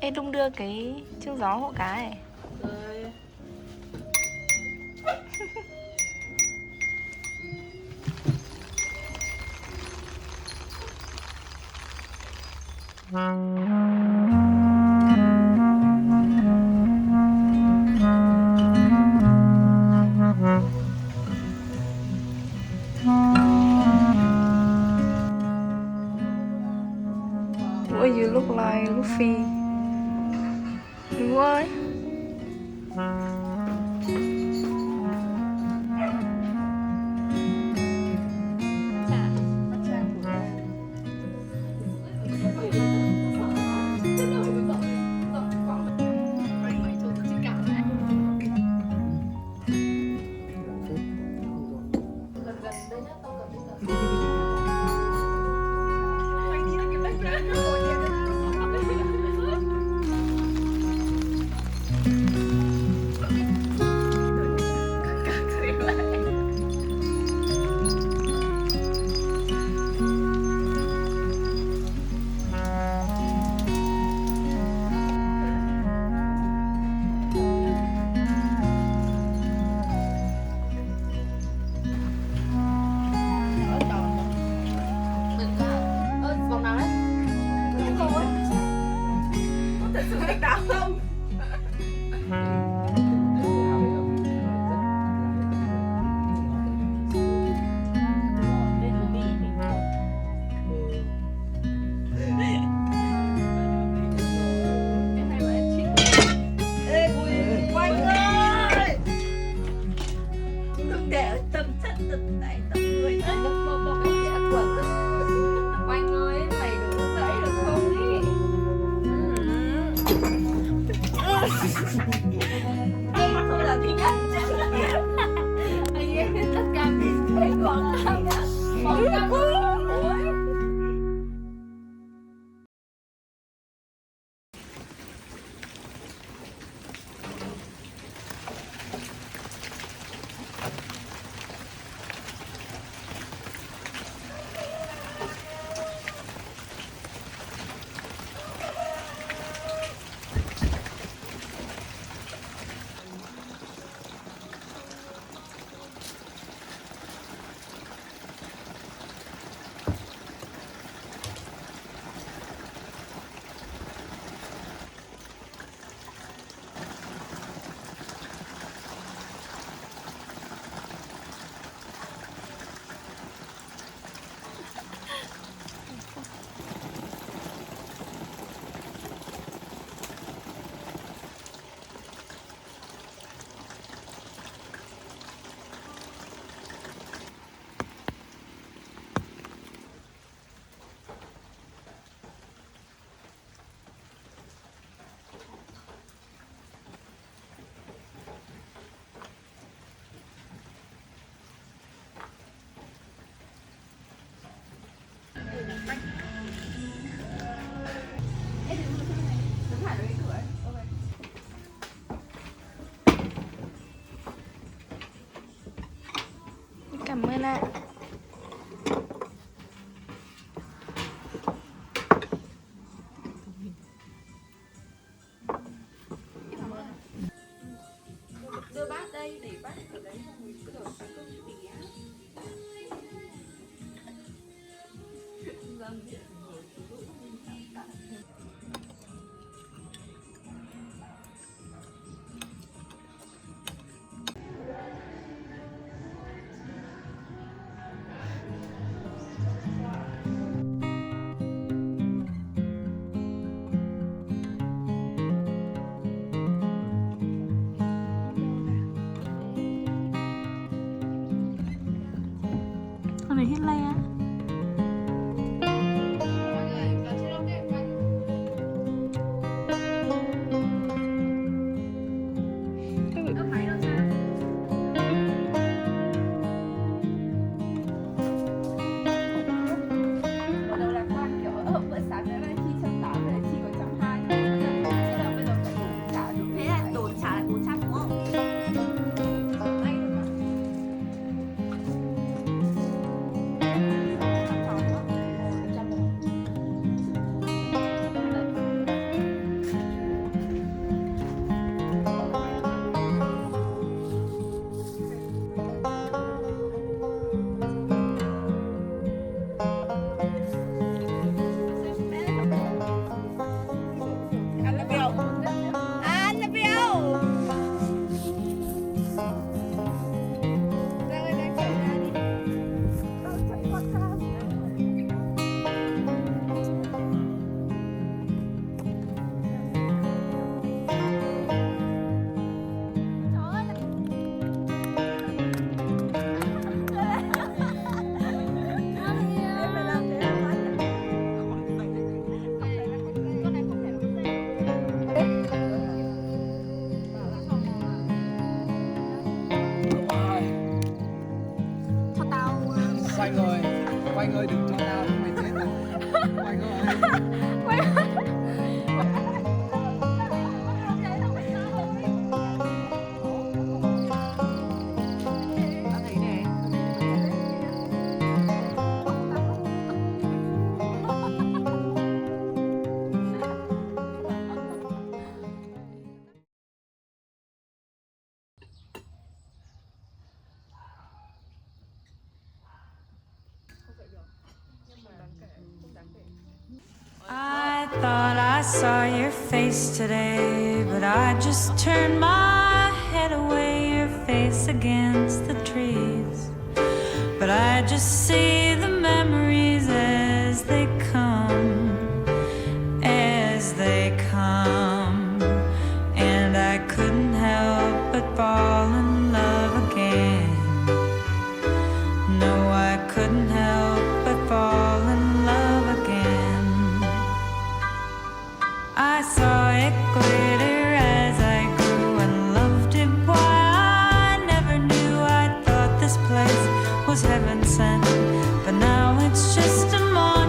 Ê, đung đưa cái chiếc gió hộ cái. Rồi. What you look like Luffy. Đúng rồi. Vòng nào đấy? Rồi. Có thật sự cách nào không? Thôi là tiếng Anh chứ. Anh em tất cả mình thấy còn Cảm ơn ạ. đưa bát đây để bát ở đấy xong mình cứ đổ sang cốc tỉa. I thought I saw your face today, but I just turned my head away, your face against the trees. But I just see the memories as they come, and I couldn't help but fall in love again. No, I couldn't help but fall in love again. I saw it glitter as I grew and loved it. Why I never knew. I thought this place was heaven sent, but now it's just a moment.